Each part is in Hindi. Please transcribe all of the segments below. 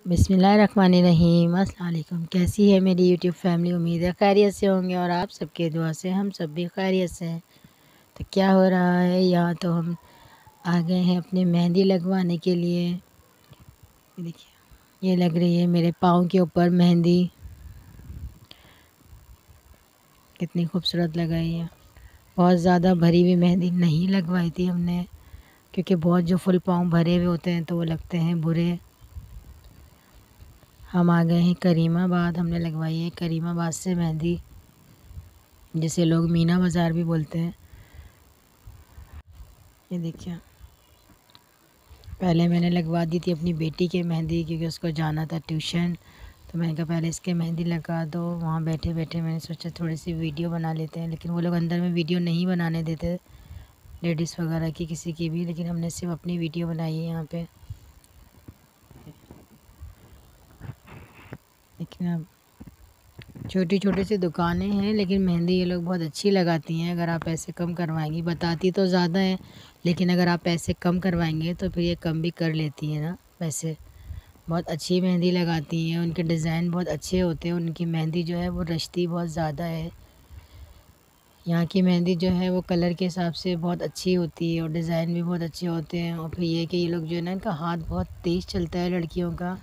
बिस्मिल्लाहिर्रहमानिर्रहीम। अस्सलाम वालेकुम। कैसी है मेरी यूट्यूब फैमिली? उम्मीद है खैरियत से होंगे और आप सबके दुआ से हम सब भी खैरियत से हैं। तो क्या हो रहा है यहाँ, तो हम आ गए हैं अपनी मेहंदी लगवाने के लिए। ये देखिए, ये लग रही है मेरे पाँव के ऊपर मेहंदी, कितनी खूबसूरत लगाई है। बहुत ज़्यादा भरी हुई मेहंदी नहीं लगवाई थी हमने, क्योंकि बहुत जो फुल पाँव भरे हुए होते हैं तो वो लगते हैं बुरे। हम आ गए हैं करीमाबाद, हमने लगवाई है करीमाबाद से मेहंदी, जिसे लोग मीना बाज़ार भी बोलते हैं। ये देखिए, पहले मैंने लगवा दी थी अपनी बेटी की मेहंदी, क्योंकि उसको जाना था ट्यूशन। तो मैंने कहा पहले इसके मेहंदी लगा दो। वहाँ बैठे बैठे मैंने सोचा थोड़ी सी वीडियो बना लेते हैं, लेकिन वो लोग अंदर में वीडियो नहीं बनाने देते, लेडीज़ वगैरह की किसी की भी। लेकिन हमने सिर्फ अपनी वीडियो बनाई है यहाँ पे। लेकिन अब छोटी छोटी सी दुकानें हैं, लेकिन मेहंदी ये लोग बहुत अच्छी लगाती हैं। अगर आप पैसे कम करवाएंगी, बताती तो ज़्यादा है, लेकिन अगर आप पैसे कम करवाएंगे तो फिर ये कम भी कर लेती हैं ना पैसे। बहुत अच्छी मेहंदी लगाती हैं, उनके डिज़ाइन बहुत अच्छे होते हैं। उनकी मेहंदी जो है वो रचती बहुत ज़्यादा है। यहाँ की मेहंदी जो है वो कलर के हिसाब से बहुत अच्छी होती है और डिज़ाइन भी बहुत अच्छे होते हैं। और फिर ये कि ये लोग जो है ना, इनका हाथ बहुत तेज़ चलता है लड़कियों का।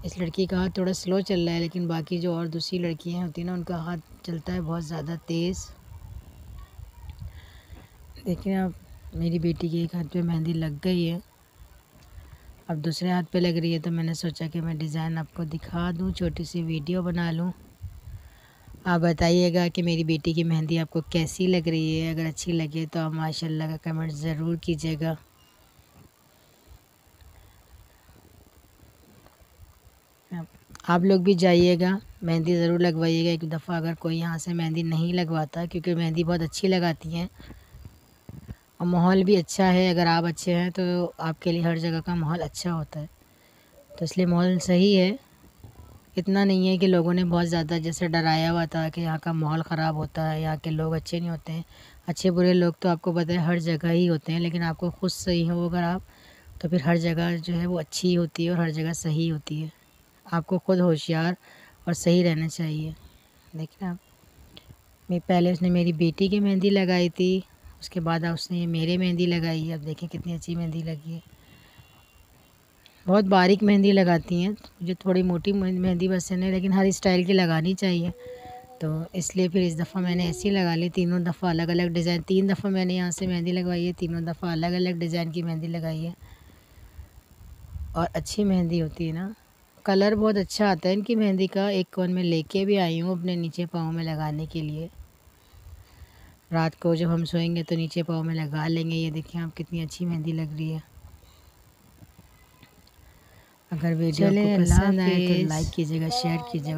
इस लड़की का हाथ थोड़ा स्लो चल रहा है, लेकिन बाकी जो और दूसरी लड़कियां होती हैं ना, उनका हाथ चलता है बहुत ज़्यादा तेज़। देखिए आप, मेरी बेटी के एक हाथ पे मेहंदी लग गई है, अब दूसरे हाथ पे लग रही है। तो मैंने सोचा कि मैं डिज़ाइन आपको दिखा दूँ, छोटी सी वीडियो बना लूँ। आप बताइएगा कि मेरी बेटी की मेहंदी आपको कैसी लग रही है। अगर अच्छी लगे तो आप माशाल्लाह का कमेंट ज़रूर कीजिएगा। आप लोग भी जाइएगा, मेहंदी ज़रूर लगवाइएगा एक दफ़ा, अगर कोई यहाँ से मेहंदी नहीं लगवाता, क्योंकि मेहंदी बहुत अच्छी लगाती हैं और माहौल भी अच्छा है। अगर आप अच्छे हैं तो आपके लिए हर जगह का माहौल अच्छा होता है, तो इसलिए माहौल सही है। इतना नहीं है कि लोगों ने बहुत ज़्यादा जैसे डराया हुआ था कि यहाँ का माहौल ख़राब होता है, यहाँ के लोग अच्छे नहीं होते हैं। अच्छे बुरे लोग तो आपको पता है हर जगह ही होते हैं, लेकिन आपको खुद सही हो अगर आप, तो फिर हर जगह जो है वो अच्छी होती है और हर जगह सही होती है। आपको खुद होशियार और सही रहना चाहिए। देखिए आप, मैं पहले उसने मेरी बेटी की मेहंदी लगाई थी, उसके बाद उसने ये मेरे मेहंदी लगाई है। अब देखें कितनी अच्छी मेहंदी लगी है। बहुत बारीक मेहंदी लगाती हैं, मुझे थोड़ी मोटी मेहंदी पसंद है, लेकिन हर स्टाइल की लगानी चाहिए। तो इसलिए फिर इस दफ़ा मैंने ऐसी लगा ली, तीनों दफ़ा अलग अलग डिज़ाइन। 3 दफ़ा मैंने यहाँ से मेहंदी लगवाई है, तीनों दफ़ा अलग अलग डिज़ाइन की मेहंदी लगाई है। और अच्छी मेहंदी होती है ना, कलर बहुत अच्छा आता है इनकी मेहंदी का। एक कोन में लेके भी आई हूँ अपने नीचे पाँव में लगाने के लिए। रात को जब हम सोएंगे तो नीचे पाँव में लगा लेंगे। ये देखिए आप, कितनी अच्छी मेहंदी लग रही है। अगर वीडियो आपको पसंद आए तो लाइक कीजिएगा, शेयर कीजिएगा।